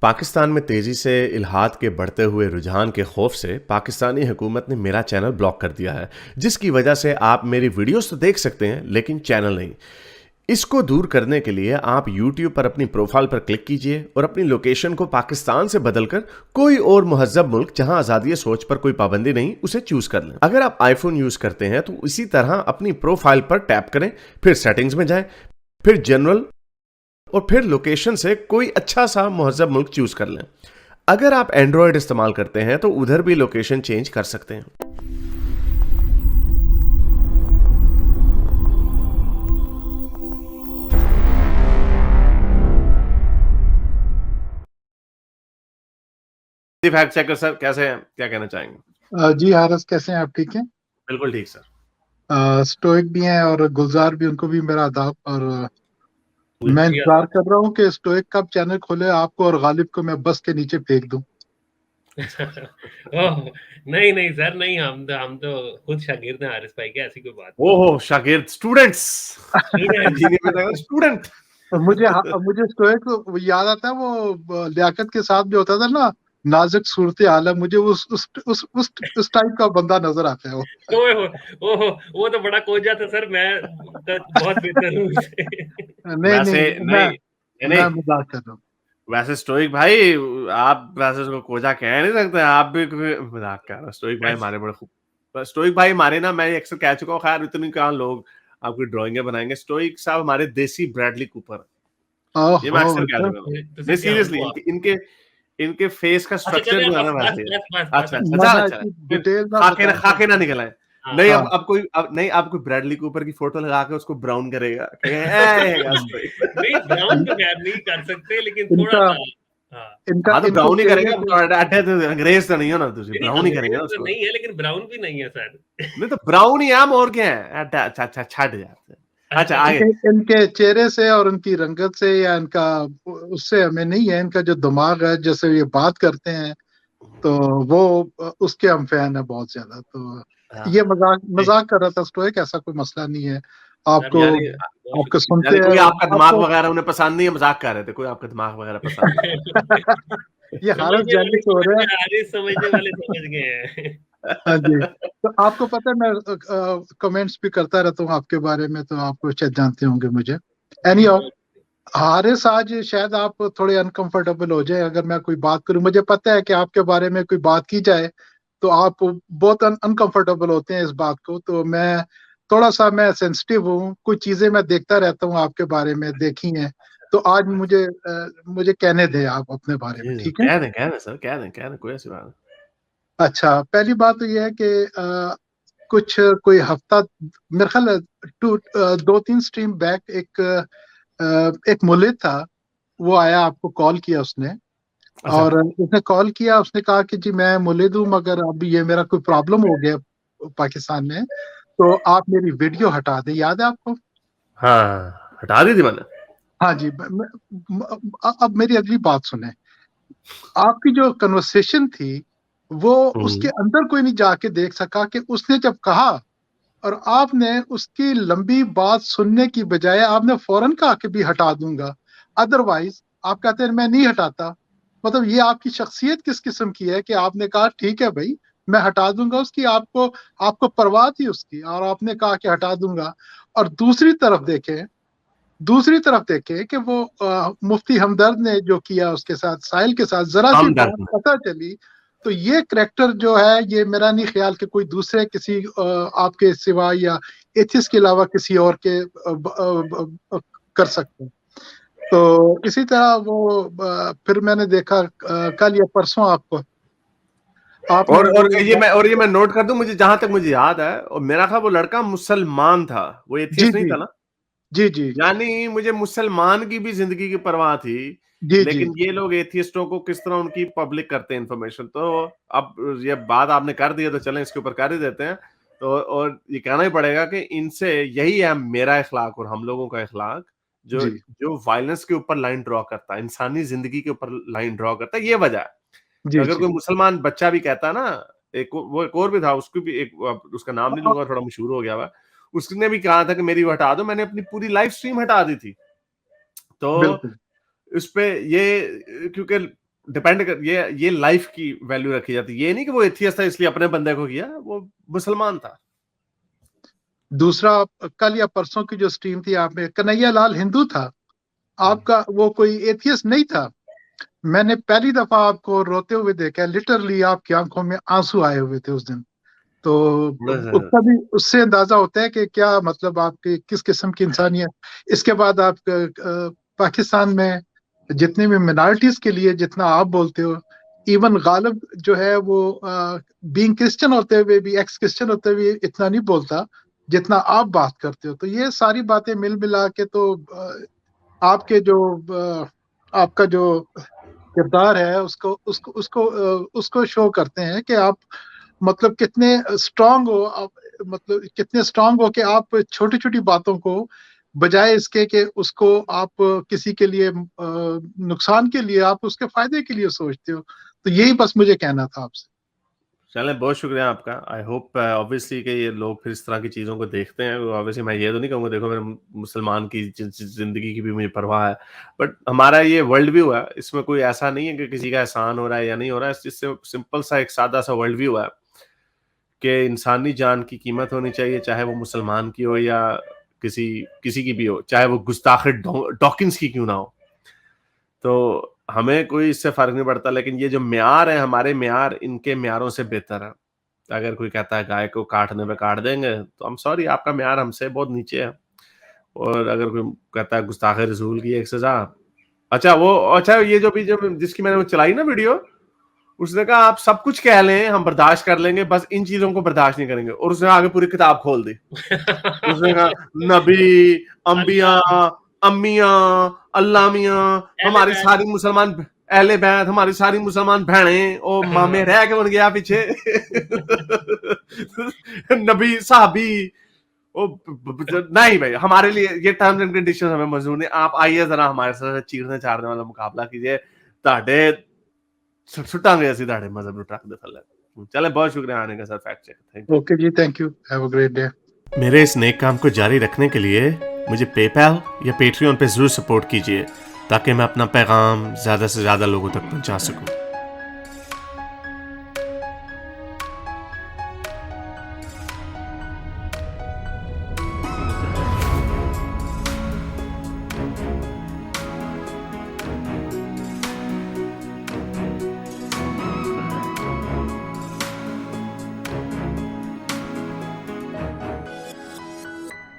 पाकिस्तान में तेजी से इल्हाद के बढ़ते हुए रुझान के खौफ से पाकिस्तानी हुकूमत ने मेरा चैनल ब्लॉक कर दिया है, जिसकी वजह से आप मेरी वीडियोस तो देख सकते हैं लेकिन चैनल नहीं। इसको दूर करने के लिए आप YouTube पर अपनी प्रोफाइल पर क्लिक कीजिए और अपनी लोकेशन को पाकिस्तान से बदलकर कोई और मुहज्जब मुल्क जहां आज़ादी सोच पर कोई पाबंदी नहीं उसे चूज कर लें। अगर आप आईफोन यूज करते हैं तो इसी तरह अपनी प्रोफाइल पर टैप करें, फिर सेटिंग्स में जाएं, फिर जनरल और फिर लोकेशन से कोई अच्छा सा मुहज्जब मुल्क चूज कर लें। अगर आप एंड्रॉयड इस्तेमाल करते हैं तो उधर भी लोकेशन चेंज कर सकते हैं। फैक्ट चेकर सर, कैसे हैं, क्या कहना चाहेंगे? जी हारिस, कैसे हैं आप? ठीक हैं? बिल्कुल ठीक सर। स्टोइक भी हैं और गुलजार भी, उनको भी मेरा आदाब। और मैं शुक्रिया इंतजार सर। कर रहा हूँ कि स्टोइक कब चैनल खोले, आपको और गालिब को मैं बस के नीचे फेंक दूं। ओह, नहीं नहीं सर, नहीं, हम तो खुद शागिर्द हैं हारिस भाई के, ऐसी कोई बात ओहो, शागिर्द, स्टूडेंट्स। नहीं। स्टूडेंट। मुझे स्टोइक याद आता है, वो लियाकत के साथ भी होता था ना, नाजुक सूरत हाल है। मुझे उस टाइप का बंदा नजर आता है वो। ओहो, ओहो, वो तो बड़ा कोजा था सर, मैं तो बहुत बेहतर हूँ उससे। नहीं वैसे नहीं, नहीं मैं नहीं, मजाक कर रहा हूँ। वैसे स्टोइक भाई, आप वैसे उसको कोजा कह नहीं सकते, आप भी मजाक कर रहे हो। स्टोइक भाई हमारे बड़े खूब, स्टोइक भाई हमारे ना, मैं अक्सर कह चुका हूँ, खैर इतनी कहाँ लोग आपकी ड्राइंगें बनाएंगे। स्टोइक साहब हमारे देसी ब्रैडली कूपर, ये मैं ओहो, अक्सर कह तो चुका हूँ। तो नहीं सर क्या सीरियसली, हुआ? इनके इनके फेस का अच्छा स्ट्रक्चर चले, जो है ना बस बस वैसे है। बस बस अच्छा बस अच्छा, बस। चल ना चल, इतनी डिटेल में खाके बताया खाके ना करते। निकला है। हाँ नहीं, हाँ, अब कोई ब्रैडली कूपर की फोटो लगा के उसको ब्राउन करेगा, कहेगा नहीं, ब्राउन तो खैर नहीं कर सकते, लेकिन थोड़ा इनका सा। हाँ इनका हाँ तो इनके ब्राउन ही चेहरे करेंगे। पे। अब अड्डे तो अंग्रेज तो नहीं हो ना, तुझे नहीं नहीं, ब्राउन ही करेंगे अंग्रेज ना तो उसको। नहीं है, लेकिन ब्राउन भी नहीं है सर। नहीं तो ब्राउन ही हम, और क्या है। अच्छा अच्छा, छट जाते हैं। अच्छा अच्छा आगे। इनके चेहरे से और उनकी रंगत से या इनका, उससे हमें नहीं है। इनका जो दिमाग है, जैसे ये बात करते हैं, तो वो उसके हम फैन है बहुत ज्यादा। तो ये हाँ, मजाक मजाक कर रहा था स्टोइक, ऐसा कोई मसला नहीं है। सर, आपको यानी बहुत आपको शुक्रिया। सुनते यानी हैं कोई आपका दिमाग आपको। वगैरह उन्हें पसंद नहीं है, मजाक कर रहे थे, कोई आपका दिमाग वगैरह पसंद नहीं ये हारस जेलिस हो रहे हैं। समझने वाले समझ गए हैं। हाँ जी। है। तो आपको पता है, मैं कमेंट्स भी करता रहता हूँ आपके बारे में, तो आप शायद जानते होंगे मुझे। एनी हारिस, आज शायद आप थोड़े अनकंफर्टेबल हो जाए अगर मैं कोई बात करूं। मुझे पता है कि आपके बारे में कोई बात की जाए तो आप बहुत अनकंफर्टेबल होते हैं इस बात को। तो मैं सेंसिटिव हूँ, कुछ चीजें मैं देखता रहता हूँ आपके बारे में, देखी हैं। तो आज मुझे कहने दें आप अपने बारे में, जी, ठीक है? कह दें सर, कह दें, कोई ऐसी बात नहीं। अच्छा, पहली बात तो यह है कि कुछ कोई हफ्ता, मेरे ख्याल है, 2-3 स्ट्रीम बैक एक मुल्लिद था, वो आया, आपको कॉल किया उसने। अच्छा। और उसने कॉल किया, उसने कहा कि जी मैं मुल्लिद हूँ, मगर अब ये मेरा कोई प्रॉब्लम हो गया पाकिस्तान में, तो आप मेरी वीडियो हटा दें। याद है आपको? हाँ, हटा दी थी मैंने। हाँ जी। अब मेरी अगली बात सुने। आपकी जो कन्वर्सेशन थी, वो उसके हम्म। अंदर कोई नहीं जाके देख सका कि उसने जब कहा, और आपने उसकी लंबी बात सुनने की बजाय आपने फौरन कहा कि भी हटा दूंगा। अदरवाइज आप कहते हैं मैं नहीं हटाता। मतलब ये आपकी शख्सियत किस किस्म की है कि आपने कहा ठीक है भाई, मैं हटा दूंगा उसकी, आपको आपको परवाह थी उसकी, और आपने कहा कि हटा दूंगा। और दूसरी तरफ देखें कि वो मुफ्ती हमदर्द ने जो किया उसके साथ, साहिल के साथ, जरा सी हम बात डरते पता चली। तो ये करेक्टर जो है, ये मेरा नहीं ख्याल कि कोई दूसरे किसी आपके सिवा या एथिस के अलावा किसी और के कर सकते हैं। तो इसी तरह वो फिर मैंने देखा कल या परसों आपको, आपने वो। और ये मैं नोट कर दूं, मुझे जहां तक मुझे याद है, और मेरा ख्याल वो लड़का मुसलमान था, वो जी एथियस्ट नहीं जी था ना। जी जी यानी मुझे मुसलमान की भी जिंदगी की परवाह थी, जी जी लेकिन ये लोग एथियस्टों को किस तरह उनकी पब्लिक करते हैं इन्फॉर्मेशन। तो अब ये बात आपने कर दी है, तो चलें इसके ऊपर कर ही देते हैं। तो और ये कहना ही पड़ेगा कि इनसे यही है मेरा इखलाक और हम लोगों का इखलाक, जो जी जो वायलेंस के ऊपर लाइन ड्रॉ करता है, इंसानी जिंदगी के ऊपर लाइन ड्रॉ करता है, ये वजह है। जी अगर जी। कोई मुसलमान बच्चा भी कहता है ना, एक और भी था, उसकी भी एक, उसका नाम नहीं लूंगा, थोड़ा मशहूर हो गया हुआ, उसने भी कहा था कि मेरी वो हटा दो, मैंने अपनी पूरी लाइव स्ट्रीम हटा दी थी। तो बिल्कुल। उस पे ये, क्योंकि डिपेंड कर, ये लाइफ की वैल्यू रखी जाती है। ये नहीं कि वो एथियस्ट था इसलिए अपने बंदे को किया, वो मुसलमान था। दूसरा, कल या परसों की जो स्ट्रीम थी आप में, कन्हैया लाल हिंदू था, आपका वो कोई एथियस्ट नहीं था। मैंने पहली दफा आपको रोते हुए देखा, लिटरली आपकी आंखों में आंसू आए हुए थे उस दिन। तो उसका भी, उससे अंदाजा होता है कि क्या मतलब आपकी किस किस्म की इंसानियत। इसके बाद आप पाकिस्तान में जितने भी मिनॉरिटीज के लिए जितना आप बोलते हो, इवन गालिब जो है वो बीइंग क्रिश्चियन होते हुए भी, एक्स क्रिश्चियन होते हुए इतना नहीं बोलता जितना आप बात करते हो। तो ये सारी बातें मिल मिला के तो आपके जो आपका जो किरदार है उसको उसको उसको उसको शो करते हैं कि आप मतलब कितने स्ट्रांग हो आप, मतलब कितने स्ट्रांग हो कि आप छोटी छोटी बातों को बजाय इसके कि उसको आप किसी के लिए नुकसान के लिए, आप उसके फायदे के लिए सोचते हो। तो यही बस मुझे कहना था आपसे। चलें, बहुत शुक्रिया आपका। आई होप ऑब्वियसली कि ये लोग फिर इस तरह की चीज़ों को देखते हैं। ऑब्वियसली मैं ये तो नहीं कहूँगा देखो मेरे मुसलमान की ज़िंदगी की भी मुझे परवाह है, बट हमारा ये वर्ल्ड व्यू है, इसमें कोई ऐसा नहीं है कि किसी का एहसान हो रहा है या नहीं हो रहा है। इससे सिंपल सा एक सादा सा वर्ल्ड व्यू है कि इंसानी जान की कीमत होनी चाहिए, चाहे वो मुसलमान की हो या किसी किसी की भी हो, चाहे वो गुस्ताख डॉकिंस की क्यों ना हो। तो हमें कोई इससे फ़र्क नहीं पड़ता, लेकिन ये जो म्यार है, हमारे म्यार इनके म्यारों से बेहतर है। अगर कोई कहता है गाय को काटने पे काट देंगे, तो आई एम सॉरी, आपका म्यार हमसे बहुत नीचे है। और अगर कोई कहता है गुस्ताखे रसूल की एक सज़ा, अच्छा ये जो जिसकी मैंने वो चलाई ना वीडियो, उसने कहा आप सब कुछ कह लें, हम बर्दाश्त कर लेंगे, बस इन चीज़ों को बर्दाश्त नहीं करेंगे। और उसने आगे पूरी किताब खोल दी। उसने कहा नबी, अंबिया, अम्मियाँ, अल्लाह मियाँ, हमारी सारी मुसलमान अहले बैत, हमारी सारी मुसलमान बहनें और मामे रह के बन गया पीछे। नबी साहबी नहीं भाई, हमारे लिए ये टर्म्स एंड कंडीशंस हमें मंजूर नहीं। आप आइए जरा हमारे साथ चीरने चारने वाला मुकाबला कीजिए, ताड़े सुटांगे ऐसी ताड़े मजहब ਨੂੰ ट्रक दे थल्ले। चले, बहुत शुक्रिया आने का sir, fact check. Thank you. Okay जी, thank you, have a great day. मेरे इस नेक काम को जारी रखने के लिए मुझे पेपैल या पेट्रियन पे जरूर सपोर्ट कीजिए, ताकि मैं अपना पैगाम ज़्यादा से ज़्यादा लोगों तक पहुंचा सकूं।